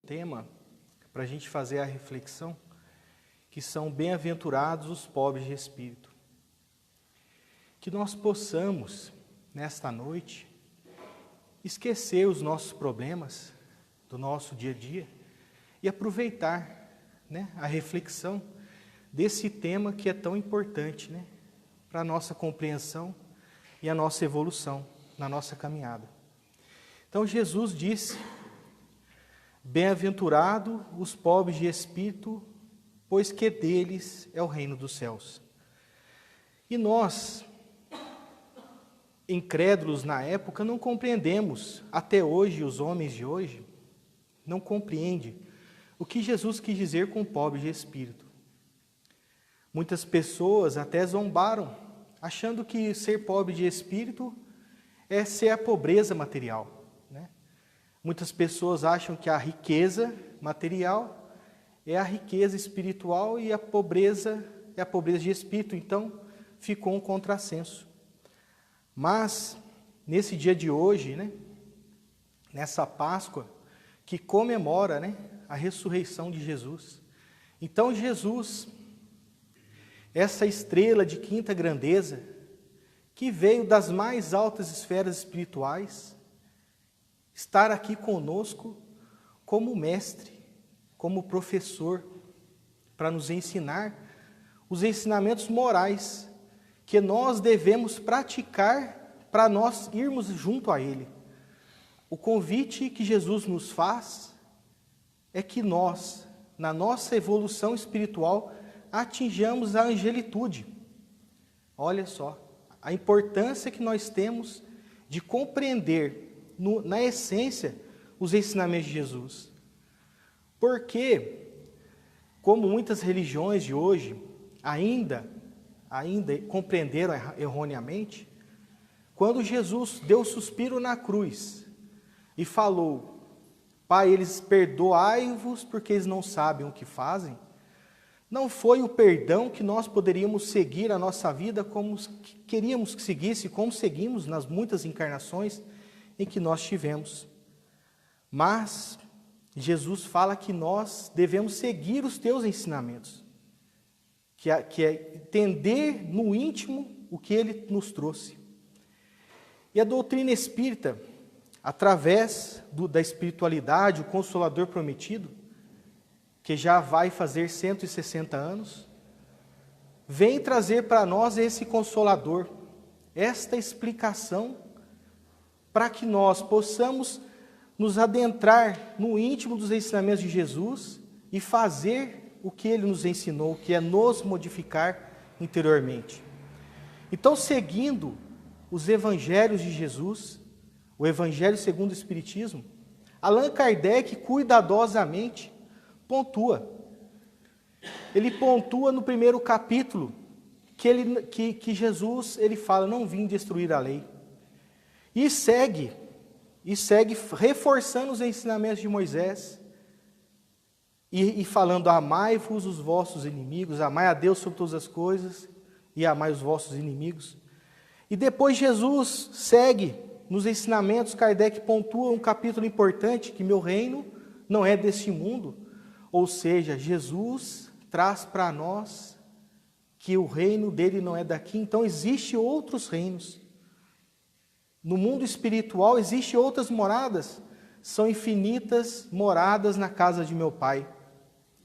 tema para a gente fazer a reflexão, que são bem-aventurados os pobres de espírito. Que nós possamos, nesta noite, esquecer os nossos problemas do nosso dia a dia e aproveitar, a reflexão desse tema que é tão importante, para a nossa compreensão e a nossa evolução na nossa caminhada. Então Jesus disse: bem-aventurado os pobres de espírito, pois que deles é o reino dos céus. E nós, incrédulos na época, não compreendemos, até hoje, os homens de hoje, não compreendem o que Jesus quis dizer com pobre de espírito. Muitas pessoas até zombaram, achando que ser pobre de espírito é ser a pobreza material. Muitas pessoas acham que a riqueza material é a riqueza espiritual e a pobreza é a pobreza de espírito. Então, ficou um contrassenso. Mas, nesse dia de hoje, nessa Páscoa, que comemora a ressurreição de Jesus. Então, Jesus, essa estrela de quinta grandeza, que veio das mais altas esferas espirituais, estar aqui conosco como mestre, como professor, para nos ensinar os ensinamentos morais que nós devemos praticar para nós irmos junto a Ele. O convite que Jesus nos faz é que nós, na nossa evolução espiritual, atinjamos a angelitude. Olha só, a importância que nós temos de compreender na essência, os ensinamentos de Jesus. Porque, como muitas religiões de hoje ainda compreenderam erroneamente, quando Jesus deu o suspiro na cruz e falou: Pai, eles perdoai-vos porque eles não sabem o que fazem, não foi o perdão que nós poderíamos seguir a nossa vida como queríamos que seguisse, como seguimos nas muitas encarnações em que nós tivemos. Mas Jesus fala que nós devemos seguir os teus ensinamentos, que é entender no íntimo o que Ele nos trouxe. E a doutrina espírita, através da espiritualidade, o Consolador Prometido, que já vai fazer 160 anos, vem trazer para nós esse Consolador, esta explicação, para que nós possamos nos adentrar no íntimo dos ensinamentos de Jesus e fazer o que Ele nos ensinou, que é nos modificar interiormente. Então, seguindo os evangelhos de Jesus, o Evangelho segundo o Espiritismo, Allan Kardec cuidadosamente pontua. Ele pontua no primeiro capítulo que Jesus fala: não vim destruir a lei. E segue reforçando os ensinamentos de Moisés e falando: amai-vos os vossos inimigos, amai a Deus sobre todas as coisas e amai os vossos inimigos. E depois Jesus segue nos ensinamentos. Kardec pontua um capítulo importante, que meu reino não é deste mundo, ou seja, Jesus traz para nós que o reino dele não é daqui. Então existem outros reinos. No mundo espiritual existem outras moradas, são infinitas moradas na casa de meu Pai.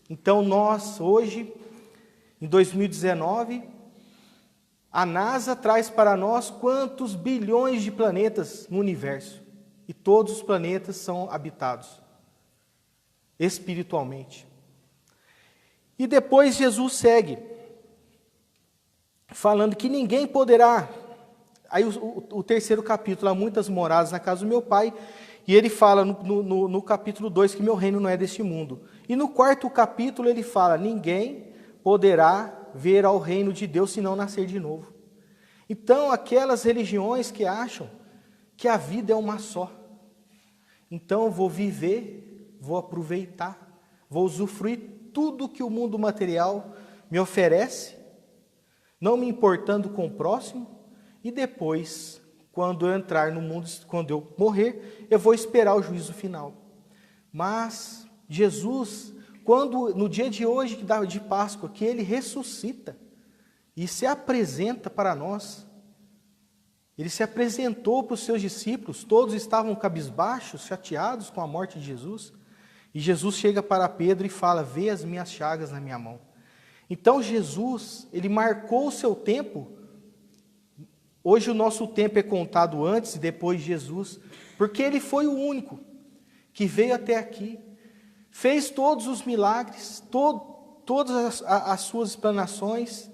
Então nós, hoje, em 2019, a NASA traz para nós quantos bilhões de planetas no universo. E todos os planetas são habitados, espiritualmente. E depois Jesus segue, falando que ninguém poderá... Aí o terceiro capítulo, há muitas moradas na casa do meu Pai, e ele fala no capítulo 2 que meu reino não é deste mundo. E no quarto capítulo ele fala: ninguém poderá ver ao reino de Deus se não nascer de novo. Então, aquelas religiões que acham que a vida é uma só. Então, eu vou viver, vou aproveitar, vou usufruir tudo que o mundo material me oferece, não me importando com o próximo, e depois, quando eu entrar no mundo, quando eu morrer, eu vou esperar o juízo final. Mas Jesus, quando no dia de hoje, de Páscoa, que ele ressuscita e se apresenta para nós, ele se apresentou para os seus discípulos, todos estavam cabisbaixos, chateados com a morte de Jesus, e Jesus chega para Pedro e fala: vê as minhas chagas na minha mão. Então Jesus, ele marcou o seu tempo. Hoje o nosso tempo é contado antes e depois de Jesus, porque ele foi o único que veio até aqui, fez todos os milagres, todas as suas explanações,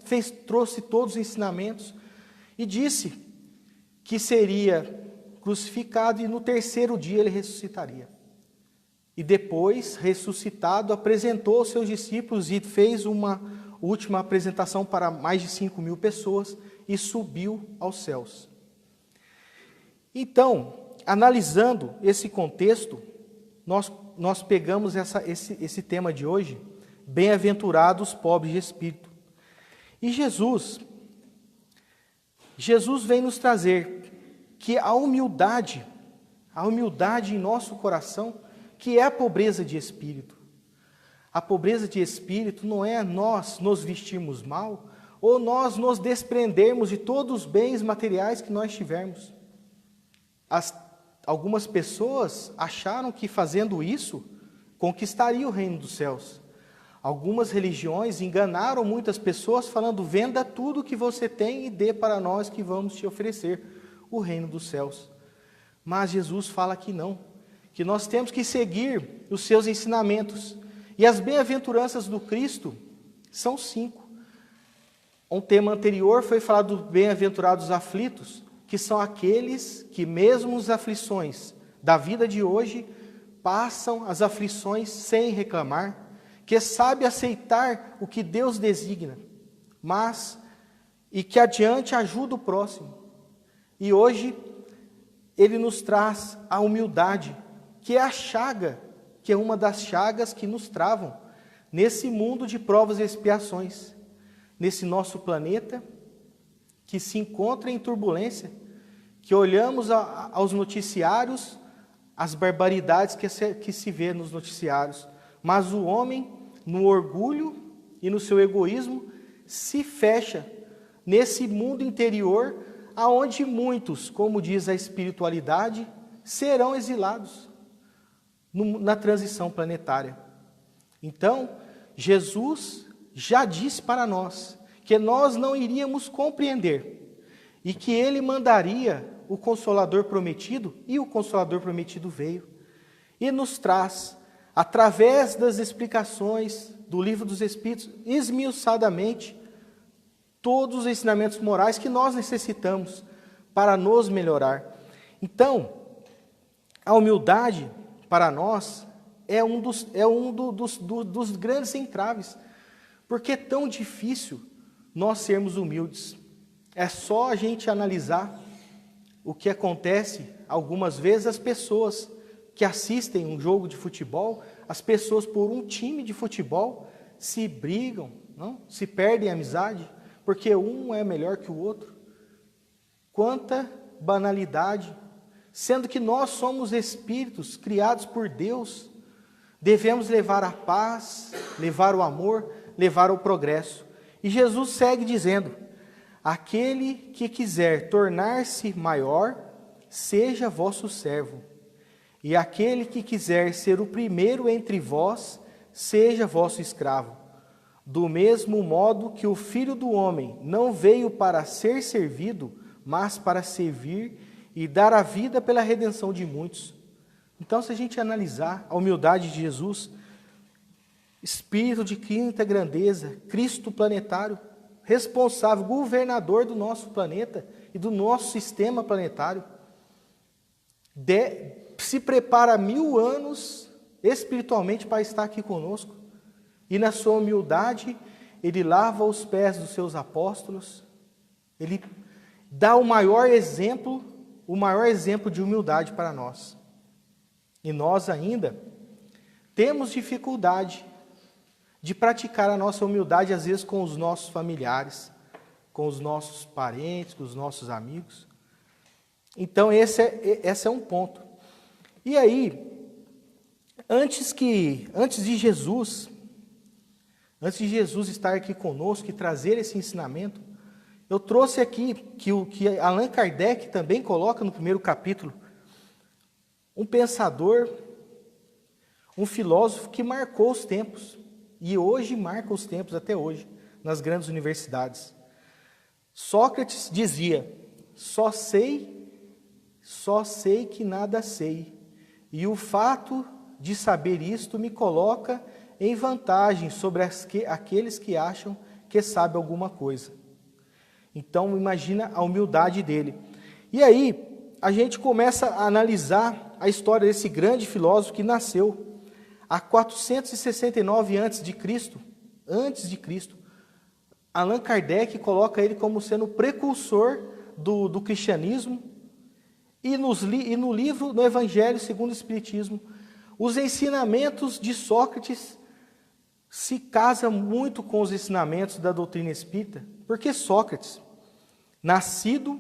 trouxe todos os ensinamentos e disse que seria crucificado e no terceiro dia ele ressuscitaria. E depois, ressuscitado, apresentou aos seus discípulos e fez uma última apresentação para mais de 5.000 pessoas e subiu aos céus. Então, analisando esse contexto, nós pegamos esse tema de hoje, bem-aventurados os pobres de espírito. E Jesus vem nos trazer que a humildade em nosso coração, que é a pobreza de espírito. A pobreza de espírito não é nós nos vestirmos mal, ou nós nos desprendermos de todos os bens materiais que nós tivermos. Algumas pessoas acharam que fazendo isso, conquistaria o reino dos céus. Algumas religiões enganaram muitas pessoas falando: venda tudo que você tem e dê para nós que vamos te oferecer o reino dos céus. Mas Jesus fala que não, que nós temos que seguir os seus ensinamentos. E as bem-aventuranças do Cristo são 5. Um tema anterior foi falado dos bem-aventurados aflitos, que são aqueles que mesmo as aflições da vida de hoje, passam as aflições sem reclamar, que sabe aceitar o que Deus designa, e que adiante ajuda o próximo. E hoje ele nos traz a humildade, que é a chaga, que é uma das chagas que nos travam nesse mundo de provas e expiações, nesse nosso planeta que se encontra em turbulência, que olhamos aos noticiários, as barbaridades que se vê nos noticiários, mas o homem, no orgulho e no seu egoísmo, se fecha nesse mundo interior, aonde muitos, como diz a espiritualidade, serão exilados na transição planetária. Então, Jesus já disse para nós que nós não iríamos compreender e que Ele mandaria o Consolador prometido, e o Consolador prometido veio e nos traz, através das explicações do Livro dos Espíritos, esmiuçadamente, todos os ensinamentos morais que nós necessitamos para nos melhorar. Então, a humildade para nós é um dos grandes entraves, porque é tão difícil nós sermos humildes. É só a gente analisar o que acontece algumas vezes, as pessoas que assistem um jogo de futebol, as pessoas por um time de futebol se brigam, não? Se perdem a amizade, porque um é melhor que o outro. Quanta banalidade, sendo que nós somos espíritos criados por Deus, devemos levar a paz, levar o amor, levar o progresso. E Jesus segue dizendo: aquele que quiser tornar-se maior, seja vosso servo. E aquele que quiser ser o primeiro entre vós, seja vosso escravo. Do mesmo modo que o Filho do Homem não veio para ser servido, mas para servir e dar a vida pela redenção de muitos. Então, se a gente analisar a humildade de Jesus, Espírito de quinta grandeza, Cristo planetário, responsável, governador do nosso planeta e do nosso sistema planetário, se prepara 1000 anos espiritualmente para estar aqui conosco, e na sua humildade ele lava os pés dos seus apóstolos, ele dá o maior exemplo de humildade para nós. E nós ainda temos dificuldade de praticar a nossa humildade, às vezes, com os nossos familiares, com os nossos parentes, com os nossos amigos. Então, esse é um ponto. E aí, Antes de Jesus estar aqui conosco e trazer esse ensinamento, eu trouxe aqui que Allan Kardec também coloca no primeiro capítulo, um pensador, um filósofo que marcou os tempos, e hoje marca os tempos até hoje, nas grandes universidades. Sócrates dizia: só sei que nada sei, e o fato de saber isto me coloca em vantagem sobre aqueles que acham que sabem alguma coisa. Então, imagina a humildade dele. E aí, a gente começa a analisar a história desse grande filósofo que nasceu há 469 antes de Cristo. Allan Kardec coloca ele como sendo o precursor do cristianismo. E no livro, no Evangelho segundo o Espiritismo, os ensinamentos de Sócrates se casam muito com os ensinamentos da doutrina espírita, porque Sócrates, nascido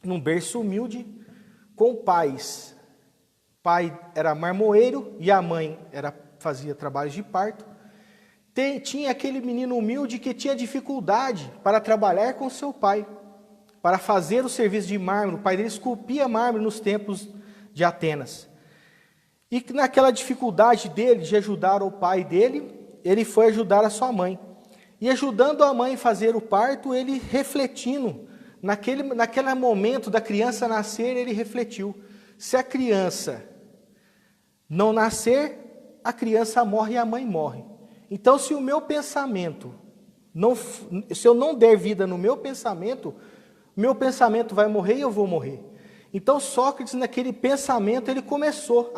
num berço humilde, com pais, o pai era marmoeiro e a mãe fazia trabalhos de parto, tinha aquele menino humilde que tinha dificuldade para trabalhar com seu pai, para fazer o serviço de mármore. O pai dele esculpia mármore nos templos de Atenas. E naquela dificuldade dele de ajudar o pai dele, ele foi ajudar a sua mãe. E ajudando a mãe a fazer o parto, ele refletindo, naquele momento da criança nascer, ele refletiu: se a criança não nascer, a criança morre e a mãe morre. Então, se o meu pensamento, se eu não der vida no meu pensamento vai morrer e eu vou morrer. Então, Sócrates, naquele pensamento, ele começou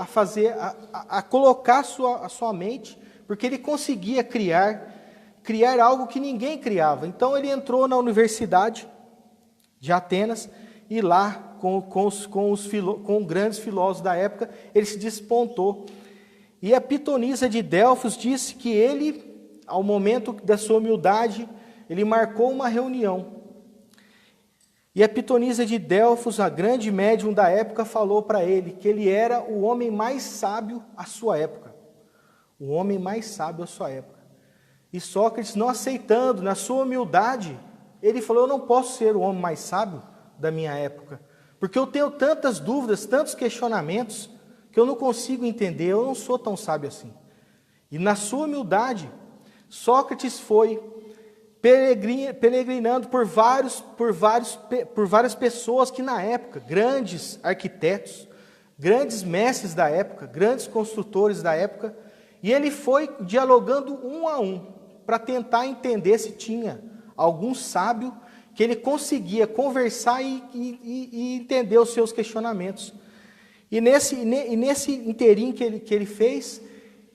a colocar a sua mente, porque ele conseguia criar algo que ninguém criava. Então, ele entrou na Universidade de Atenas e lá, com grandes filósofos da época, ele se despontou. E a pitonisa de Delfos disse que ele, ao momento da sua humildade, ele marcou uma reunião. E a pitonisa de Delfos, a grande médium da época, falou para ele que ele era o homem mais sábio à sua época. O homem mais sábio à sua época. E Sócrates, não aceitando, na sua humildade, ele falou: eu não posso ser o homem mais sábio da minha época, porque eu tenho tantas dúvidas, tantos questionamentos, que eu não consigo entender, eu não sou tão sábio assim. E na sua humildade, Sócrates foi peregrinando por várias pessoas que na época, grandes arquitetos, grandes mestres da época, grandes construtores da época, e ele foi dialogando um a um, para tentar entender se tinha algum sábio que ele conseguia conversar e entender os seus questionamentos. E nesse inteirinho que ele fez,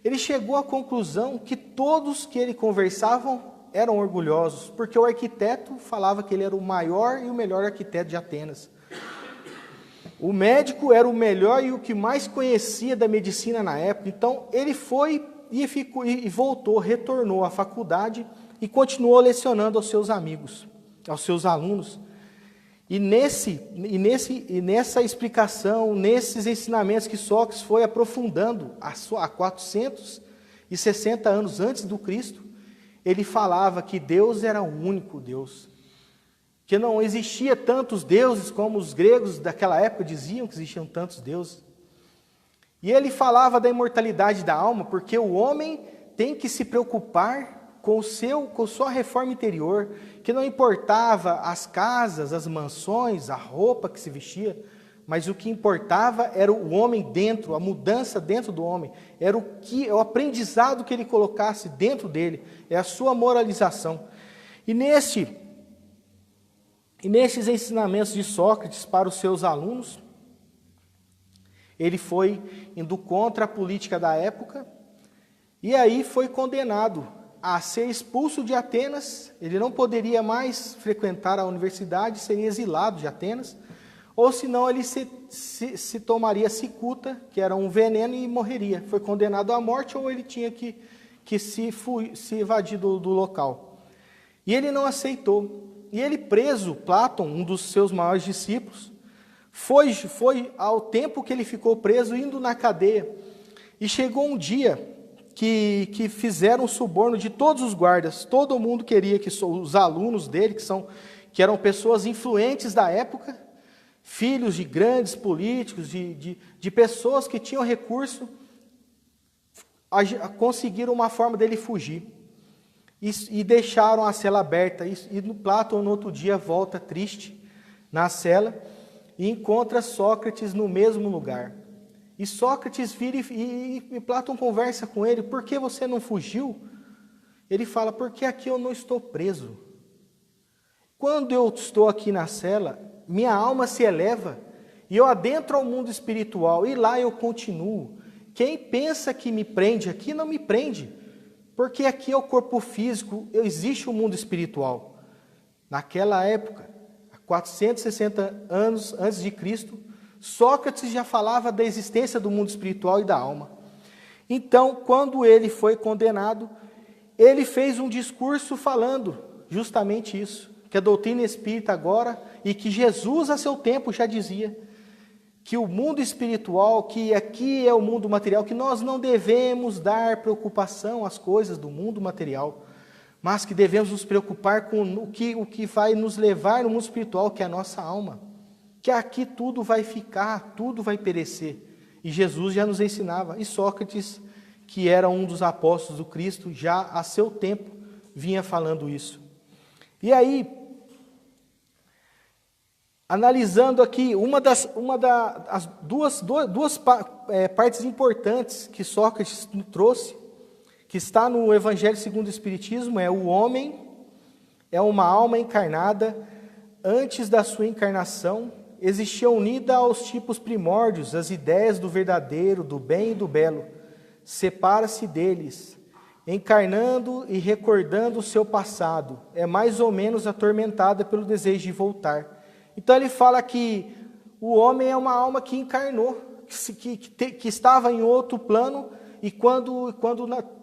ele chegou à conclusão que todos que ele conversavam eram orgulhosos, porque o arquiteto falava que ele era o maior e o melhor arquiteto de Atenas. O médico era o melhor e o que mais conhecia da medicina na época. Então, ele foi e voltou, retornou à faculdade e continuou lecionando aos seus amigos, aos seus alunos. E nessa explicação, nesses ensinamentos que Sócrates foi aprofundando há 460 anos antes do Cristo, ele falava que Deus era o único Deus, que não existia tantos deuses como os gregos daquela época diziam que existiam tantos deuses. E ele falava da imortalidade da alma, porque o homem tem que se preocupar com sua reforma interior, que não importava as casas, as mansões, a roupa que se vestia, mas o que importava era o homem dentro, a mudança dentro do homem, era o aprendizado que ele colocasse dentro dele, é a sua moralização. E nesses ensinamentos de Sócrates para os seus alunos, ele foi indo contra a política da época, e aí foi condenado a ser expulso de Atenas. Ele não poderia mais frequentar a universidade, seria exilado de Atenas, ou senão ele se tomaria cicuta, que era um veneno, e morreria. Foi condenado à morte, ou ele tinha que se evadir do local. E ele não aceitou. E ele preso, Platão, um dos seus maiores discípulos, foi ao tempo que ele ficou preso, indo na cadeia, E chegou um dia que fizeram um suborno de todos os guardas. Todo mundo queria que os alunos dele, que eram pessoas influentes da época, filhos de grandes políticos, de pessoas que tinham recurso, conseguiram uma forma dele fugir. E deixaram a cela aberta. E Platão, no outro dia, volta triste na cela e encontra Sócrates no mesmo lugar. E Sócrates vira e Platão conversa com ele: por que você não fugiu? Ele fala: porque aqui eu não estou preso. Quando eu estou aqui na cela, minha alma se eleva e eu adentro ao mundo espiritual e lá eu continuo. Quem pensa que me prende aqui não me prende, porque aqui é o corpo físico, existe o mundo espiritual. Naquela época, há 460 anos antes de Cristo, Sócrates já falava da existência do mundo espiritual e da alma. Então, quando ele foi condenado, ele fez um discurso falando justamente isso, que a doutrina espírita agora, e que Jesus a seu tempo já dizia, que o mundo espiritual, que aqui é o mundo material, que nós não devemos dar preocupação às coisas do mundo material, mas que devemos nos preocupar com o que vai nos levar no mundo espiritual, que é a nossa alma. Que aqui tudo vai ficar, tudo vai perecer. E Jesus já nos ensinava. E Sócrates, que era um dos apóstolos do Cristo, já a seu tempo vinha falando isso. E aí, analisando aqui as duas partes importantes que Sócrates trouxe, que está no Evangelho segundo o Espiritismo, é o homem, é uma alma encarnada. Antes da sua encarnação, existia unida aos tipos primórdios, as ideias do verdadeiro, do bem e do belo. Separa-se deles, encarnando e recordando o seu passado. É mais ou menos atormentada pelo desejo de voltar. Então ele fala que o homem é uma alma que encarnou, que estava em outro plano, e quando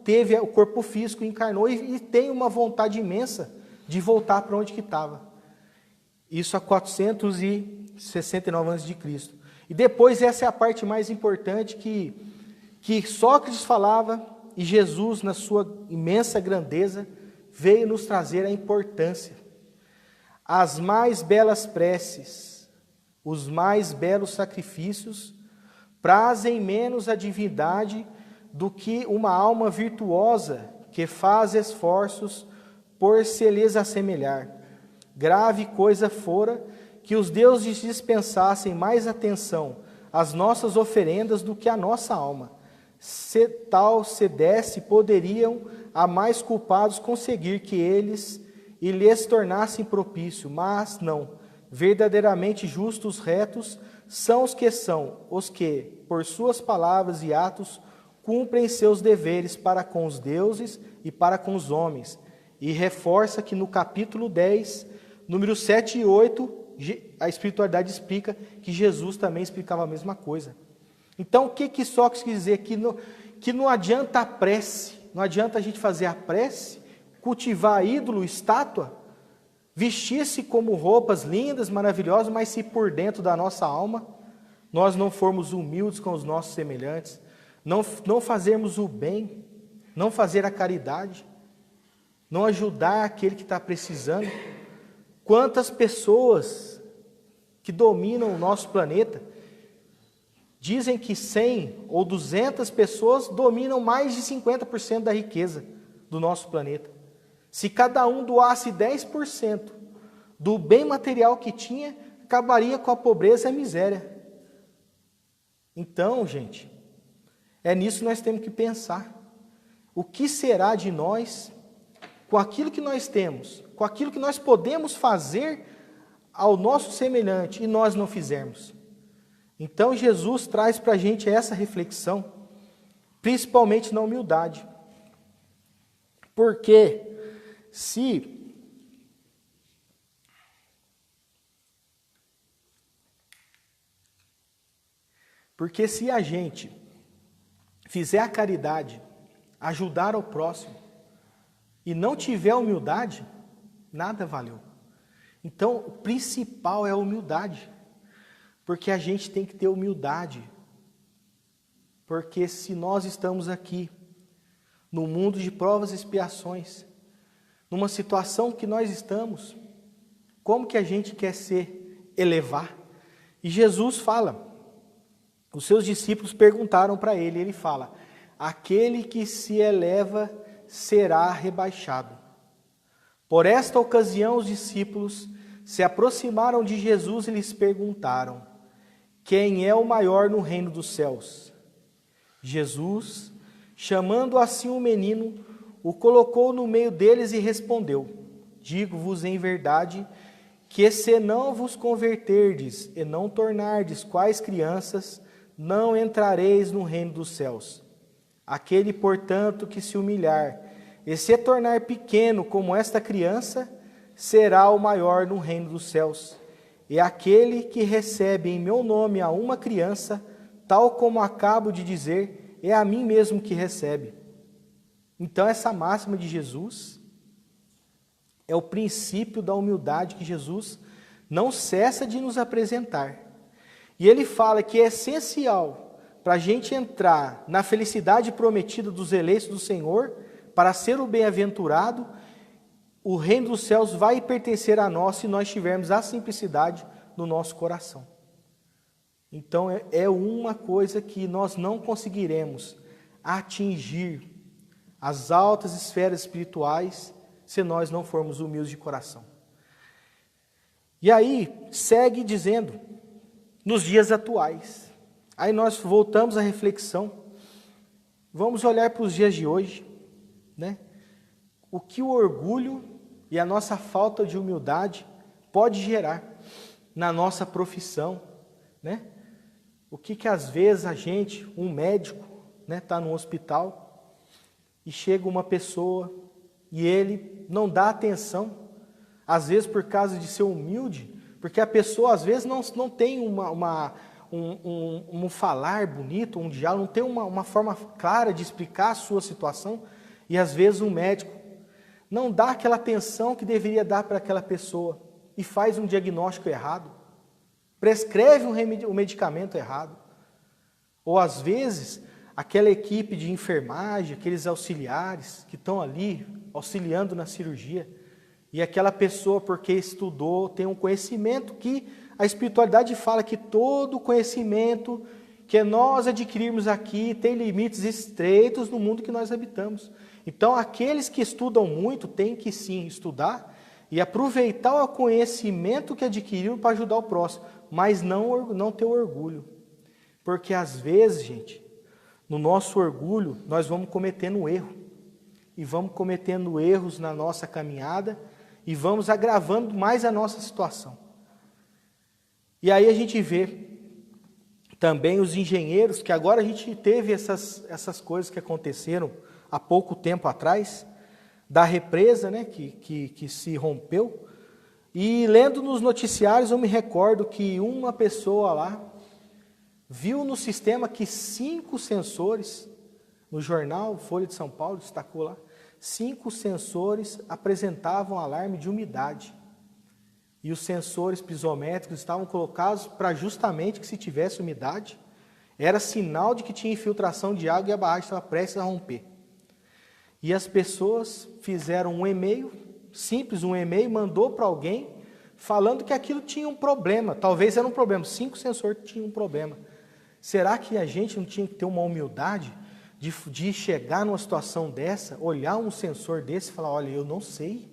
teve o corpo físico, encarnou e tem uma vontade imensa de voltar para onde que estava. Isso há 469 a.C. E depois, essa é a parte mais importante que Sócrates falava, e Jesus, na sua imensa grandeza, veio nos trazer a importância. As mais belas preces, os mais belos sacrifícios, prazem menos a divindade do que uma alma virtuosa que faz esforços por se lhes assemelhar. Grave coisa fora que os deuses dispensassem mais atenção às nossas oferendas do que à nossa alma. Se tal cedesse, poderiam a mais culpados conseguir que eles e lhes tornassem propício, mas não. Verdadeiramente justos, retos, são os que, por suas palavras e atos, cumprem seus deveres para com os deuses e para com os homens. E reforça que no capítulo 10, números 7 e 8, a espiritualidade explica que Jesus também explicava a mesma coisa. Então, o que Sócrates quis dizer? Que não adianta a prece, não adianta a gente fazer a prece, cultivar ídolo, estátua, vestir-se como roupas lindas, maravilhosas, mas se por dentro da nossa alma nós não formos humildes com os nossos semelhantes, não fazermos o bem, não fazer a caridade, não ajudar aquele que está precisando. Quantas pessoas que dominam o nosso planeta dizem que 100 ou 200 pessoas dominam mais de 50% da riqueza do nosso planeta. Se cada um doasse 10% do bem material que tinha, acabaria com a pobreza e a miséria. Então, gente, é nisso que nós temos que pensar. O que será de nós com aquilo que nós temos, com aquilo que nós podemos fazer ao nosso semelhante e nós não fizermos? Então Jesus traz para a gente essa reflexão, principalmente na humildade. Porque se a gente fizer a caridade, ajudar ao próximo, e não tiver humildade, nada valeu. Então, o principal é a humildade, porque a gente tem que ter humildade Porque se nós estamos aqui, no mundo de provas e expiações, numa situação que nós estamos, como que a gente quer se elevar? E Jesus fala, os seus discípulos perguntaram para ele, ele fala, aquele que se eleva será rebaixado. Por esta ocasião os discípulos se aproximaram de Jesus e lhes perguntaram, quem é o maior no reino dos céus? Jesus, chamando assim o menino, o colocou no meio deles e respondeu, digo-vos em verdade, que se não vos converterdes e não tornardes quais crianças, não entrareis no reino dos céus. Aquele, portanto, que se humilhar e se tornar pequeno como esta criança, será o maior no reino dos céus. E aquele que recebe em meu nome a uma criança, tal como acabo de dizer, é a mim mesmo que recebe. Então essa máxima de Jesus é o princípio da humildade que Jesus não cessa de nos apresentar. E ele fala que é essencial para a gente entrar na felicidade prometida dos eleitos do Senhor, para ser o bem-aventurado, o reino dos céus vai pertencer a nós se nós tivermos a simplicidade no nosso coração. Então é uma coisa que nós não conseguiremos atingir as altas esferas espirituais se nós não formos humildes de coração. E aí segue dizendo, nos dias atuais, aí nós voltamos à reflexão, vamos olhar para os dias de hoje, né? O que o orgulho e a nossa falta de humildade pode gerar na nossa profissão, né? O que às vezes a gente, um médico, né, está no hospital e chega uma pessoa e ele não dá atenção, às vezes por causa de ser humilde, porque a pessoa às vezes não tem um falar bonito, um diálogo, não tem uma forma clara de explicar a sua situação, e às vezes um médico não dá aquela atenção que deveria dar para aquela pessoa e faz um diagnóstico errado, prescreve um medicamento errado, ou às vezes aquela equipe de enfermagem, aqueles auxiliares que estão ali auxiliando na cirurgia, e aquela pessoa, porque estudou, tem um conhecimento que a espiritualidade fala que todo conhecimento que nós adquirirmos aqui tem limites estreitos no mundo que nós habitamos. Então, aqueles que estudam muito têm que sim estudar e aproveitar o conhecimento que adquiriram para ajudar o próximo, mas não ter orgulho. Porque às vezes, gente, no nosso orgulho, nós vamos cometendo um erro. E vamos cometendo erros na nossa caminhada e vamos agravando mais a nossa situação. E aí a gente vê também os engenheiros, que agora a gente teve essas coisas que aconteceram há pouco tempo atrás, da represa, né, que se rompeu. E lendo nos noticiários eu me recordo que uma pessoa lá viu no sistema que 5 sensores, no jornal Folha de São Paulo, destacou lá, 5 sensores apresentavam alarme de umidade. E os sensores pisométricos estavam colocados para justamente que se tivesse umidade, era sinal de que tinha infiltração de água e a barragem estava prestes a romper. E as pessoas fizeram um e-mail, simples, um e-mail, mandou para alguém, falando que aquilo tinha um problema, talvez era um problema, 5 sensores tinham um problema. Será que a gente não tinha que ter uma humildade de chegar numa situação dessa, olhar um sensor desse e falar, olha, eu não sei.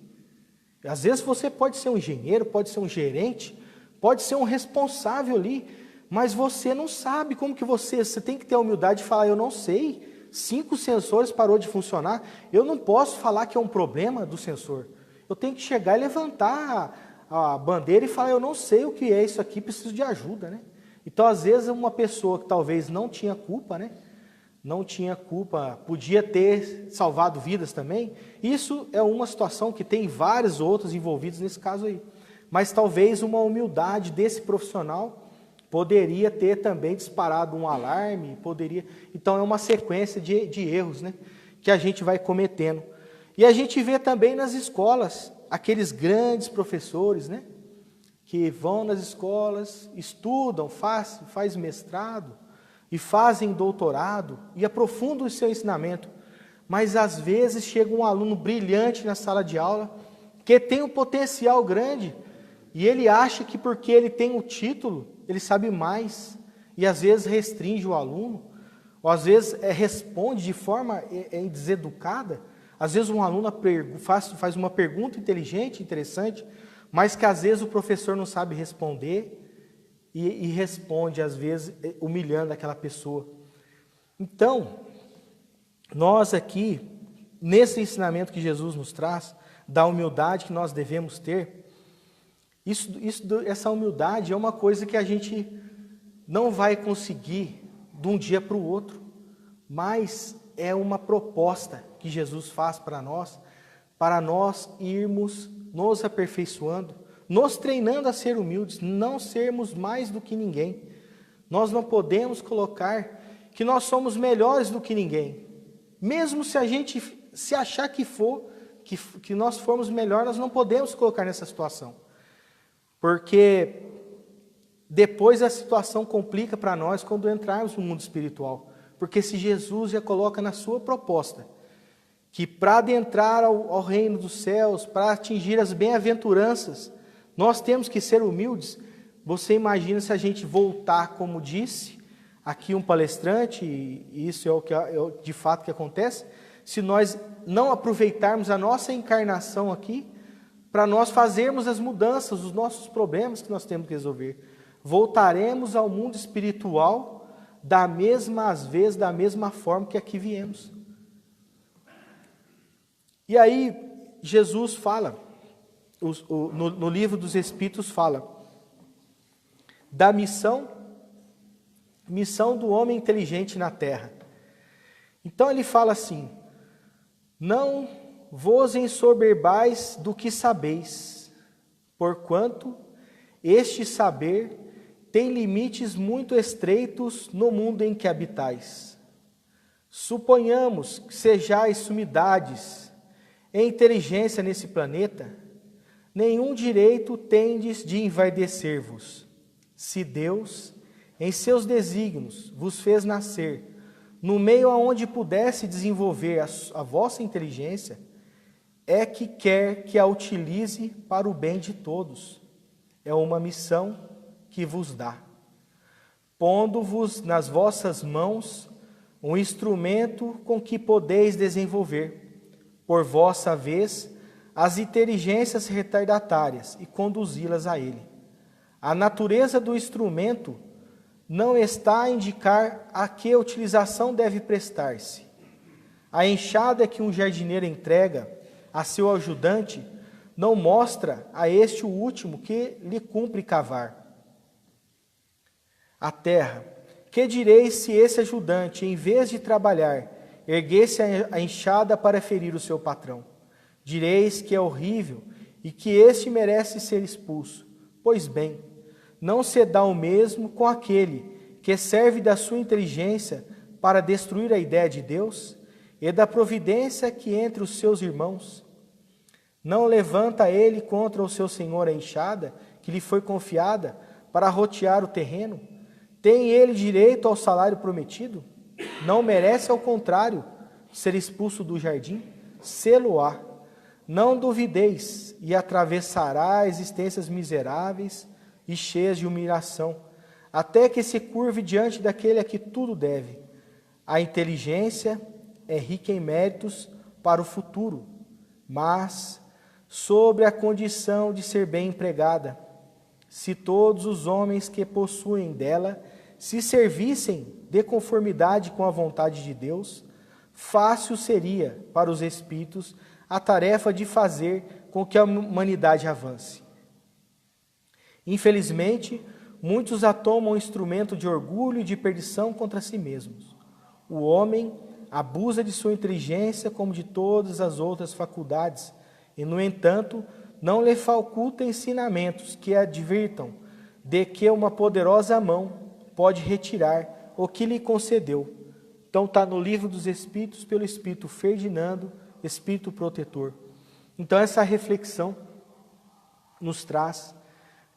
Às vezes você pode ser um engenheiro, pode ser um gerente, pode ser um responsável ali, mas você não sabe como que você tem que ter a humildade de falar, eu não sei, 5 sensores parou de funcionar, eu não posso falar que é um problema do sensor. Eu tenho que chegar e levantar a bandeira e falar, eu não sei o que é isso aqui, preciso de ajuda, né? Então, às vezes, uma pessoa que talvez não tinha culpa, né? Não tinha culpa, podia ter salvado vidas também. Isso é uma situação que tem vários outros envolvidos nesse caso aí. Mas talvez uma humildade desse profissional poderia ter também disparado um alarme, poderia. Então é uma sequência de erros, né, que a gente vai cometendo. E a gente vê também nas escolas, aqueles grandes professores, né, que vão nas escolas, estudam, faz mestrado, e fazem doutorado e aprofundam o seu ensinamento, mas às vezes chega um aluno brilhante na sala de aula, que tem um potencial grande, e ele acha que porque ele tem o título, ele sabe mais, e às vezes restringe o aluno, ou às vezes responde de forma deseducada. Às vezes um aluno faz uma pergunta inteligente, interessante, mas que às vezes o professor não sabe responder, e responde, às vezes, humilhando aquela pessoa. Então, nós aqui, nesse ensinamento que Jesus nos traz, da humildade que nós devemos ter, essa humildade é uma coisa que a gente não vai conseguir de um dia para o outro, mas é uma proposta que Jesus faz para nós irmos nos aperfeiçoando, nos treinando a ser humildes, não sermos mais do que ninguém. Nós não podemos colocar que nós somos melhores do que ninguém. Mesmo se a gente se achar que nós formos melhores, nós não podemos colocar nessa situação. Porque depois a situação complica para nós quando entrarmos no mundo espiritual. Porque se Jesus já coloca na sua proposta que para adentrar ao reino dos céus, para atingir as bem-aventuranças, nós temos que ser humildes. Você imagina se a gente voltar, como disse aqui um palestrante, e isso é o que de fato que acontece, se nós não aproveitarmos a nossa encarnação aqui, para nós fazermos as mudanças, os nossos problemas que nós temos que resolver. Voltaremos ao mundo espiritual às vezes da mesma forma que aqui viemos. E aí, Jesus fala, no livro dos Espíritos fala, da missão do homem inteligente na terra. Então ele fala assim: não vos ensoberbais do que sabeis, porquanto este saber tem limites muito estreitos no mundo em que habitais. Suponhamos que sejais sumidades em inteligência nesse planeta, nenhum direito tendes de envaidecer-vos. Se Deus, em seus desígnios, vos fez nascer no meio aonde pudesse desenvolver a vossa inteligência, é que quer que a utilize para o bem de todos. É uma missão que vos dá, pondo-vos nas vossas mãos um instrumento com que podeis desenvolver, por vossa vez, as inteligências retardatárias e conduzi-las a ele. A natureza do instrumento não está a indicar a que utilização deve prestar-se. A enxada que um jardineiro entrega a seu ajudante não mostra a este o último que lhe cumpre cavar a terra. Que direis se esse ajudante, em vez de trabalhar, erguesse a enxada para ferir o seu patrão? Direis que é horrível e que este merece ser expulso. Pois bem, não se dá o mesmo com aquele que serve da sua inteligência para destruir a ideia de Deus e da providência que entre os seus irmãos. Não levanta ele contra o seu senhor a enxada que lhe foi confiada para rotear o terreno? Tem ele direito ao salário prometido? Não merece, ao contrário, ser expulso do jardim? Sê-lo-á. Não duvideis, e atravessará existências miseráveis e cheias de humilhação, até que se curve diante daquele a que tudo deve. A inteligência é rica em méritos para o futuro, mas sobre a condição de ser bem empregada. Se todos os homens que possuem dela se servissem de conformidade com a vontade de Deus, fácil seria para os espíritos a tarefa de fazer com que a humanidade avance. Infelizmente, muitos a tomam instrumento de orgulho e de perdição contra si mesmos. O homem abusa de sua inteligência como de todas as outras faculdades e, no entanto, não lhe faculta ensinamentos que advirtam de que uma poderosa mão pode retirar o que lhe concedeu. Então está no Livro dos Espíritos, pelo Espírito Ferdinando, Espírito Protetor. Então essa reflexão nos traz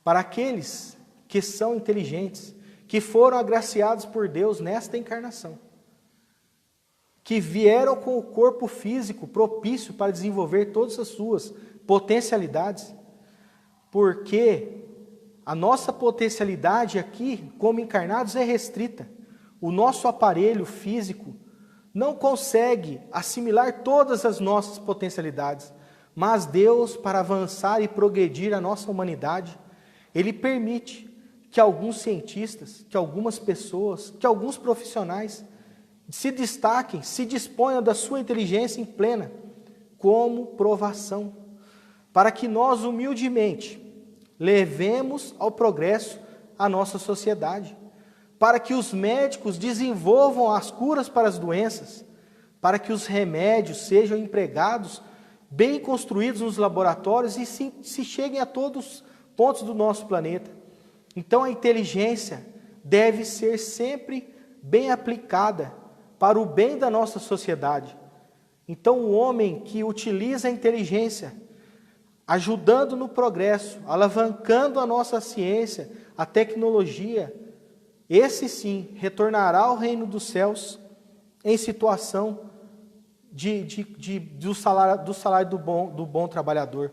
para aqueles que são inteligentes, que que foram agraciados por Deus nesta encarnação, que vieram com o corpo físico propício para desenvolver todas as suas potencialidades, porque a nossa potencialidade aqui, como encarnados, é restrita. O nosso aparelho físico não consegue assimilar todas as nossas potencialidades, mas Deus, para avançar e progredir a nossa humanidade, Ele permite que alguns cientistas, que algumas pessoas, que alguns profissionais se destaquem, se disponham da sua inteligência em plena, como provação, para que nós humildemente levemos ao progresso a nossa sociedade, para que os médicos desenvolvam as curas para as doenças, para que os remédios sejam empregados, bem construídos nos laboratórios e se cheguem a todos os pontos do nosso planeta. Então a inteligência deve ser sempre bem aplicada para o bem da nossa sociedade. Então o homem que utiliza a inteligência, ajudando no progresso, alavancando a nossa ciência, a tecnologia, esse sim retornará ao reino dos céus em situação do salário do bom trabalhador.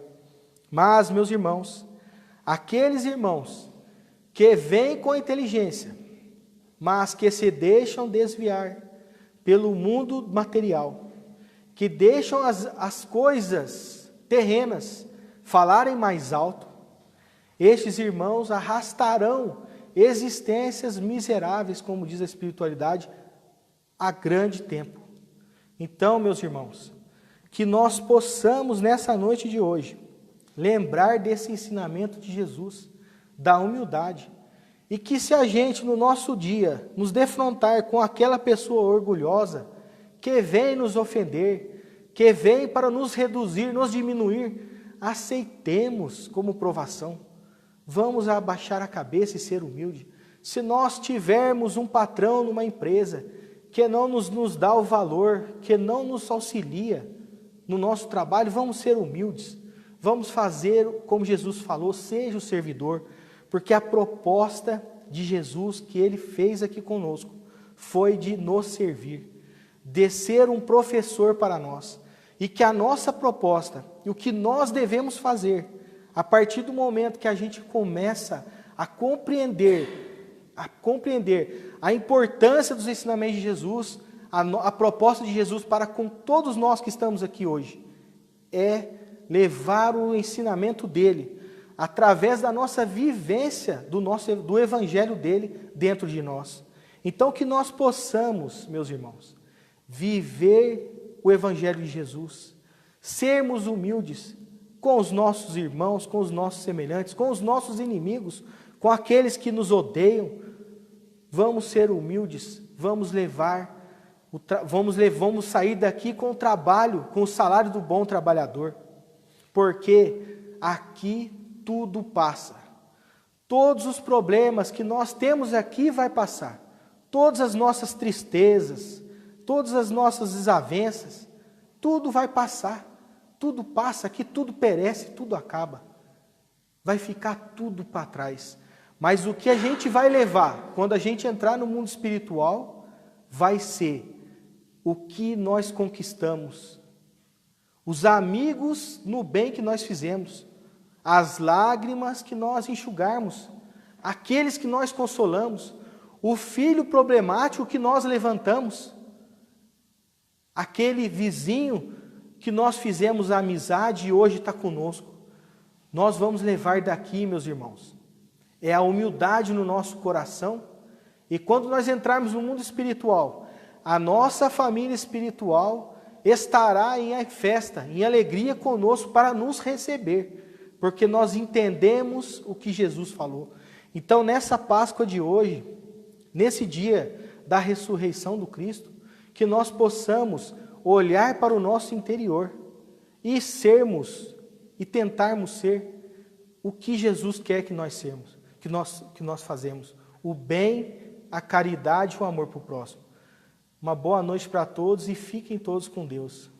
Mas, meus irmãos, aqueles irmãos que vêm com a inteligência, mas que se deixam desviar pelo mundo material, que deixam as coisas terrenas falarem mais alto, estes irmãos arrastarão existências miseráveis, como diz a espiritualidade, há grande tempo. Então, meus irmãos, que nós possamos nessa noite de hoje lembrar desse ensinamento de Jesus, da humildade, e que se a gente no nosso dia nos defrontar com aquela pessoa orgulhosa que vem nos ofender, que vem para nos reduzir, nos diminuir, aceitemos como provação. Vamos abaixar a cabeça e ser humilde. Se nós tivermos um patrão numa empresa que não nos dá o valor, que não nos auxilia no nosso trabalho, vamos ser humildes. Vamos fazer como Jesus falou, seja o servidor, porque a proposta de Jesus que Ele fez aqui conosco foi de nos servir, de ser um professor para nós, e que a nossa proposta e o que nós devemos fazer, a partir do momento que a gente começa a compreender a importância dos ensinamentos de Jesus, a proposta de Jesus para com todos nós que estamos aqui hoje, é levar o ensinamento dele, através da nossa vivência, do evangelho dele dentro de nós. Então que nós possamos, meus irmãos, viver o evangelho de Jesus, sermos humildes, com os nossos irmãos, com os nossos semelhantes, com os nossos inimigos, com aqueles que nos odeiam. Vamos ser humildes, vamos sair daqui com o trabalho, com o salário do bom trabalhador, porque aqui tudo passa. Todos os problemas que nós temos aqui vai passar, todas as nossas tristezas, todas as nossas desavenças, tudo vai passar. Tudo passa, aqui tudo perece, tudo acaba. Vai ficar tudo para trás. Mas o que a gente vai levar, quando a gente entrar no mundo espiritual, vai ser o que nós conquistamos. Os amigos no bem que nós fizemos. As lágrimas que nós enxugarmos. Aqueles que nós consolamos. O filho problemático que nós levantamos. Aquele vizinho que nós fizemos a amizade e hoje está conosco. Nós vamos levar daqui, meus irmãos, é a humildade no nosso coração, e quando nós entrarmos no mundo espiritual, a nossa família espiritual estará em festa, em alegria conosco para nos receber, porque nós entendemos o que Jesus falou. Então, nessa Páscoa de hoje, nesse dia da ressurreição do Cristo, que nós possamos olhar para o nosso interior e sermos e tentarmos ser o que Jesus quer que nós sermos, que nós fazemos, o bem, a caridade e o amor para o próximo. Uma boa noite para todos e fiquem todos com Deus.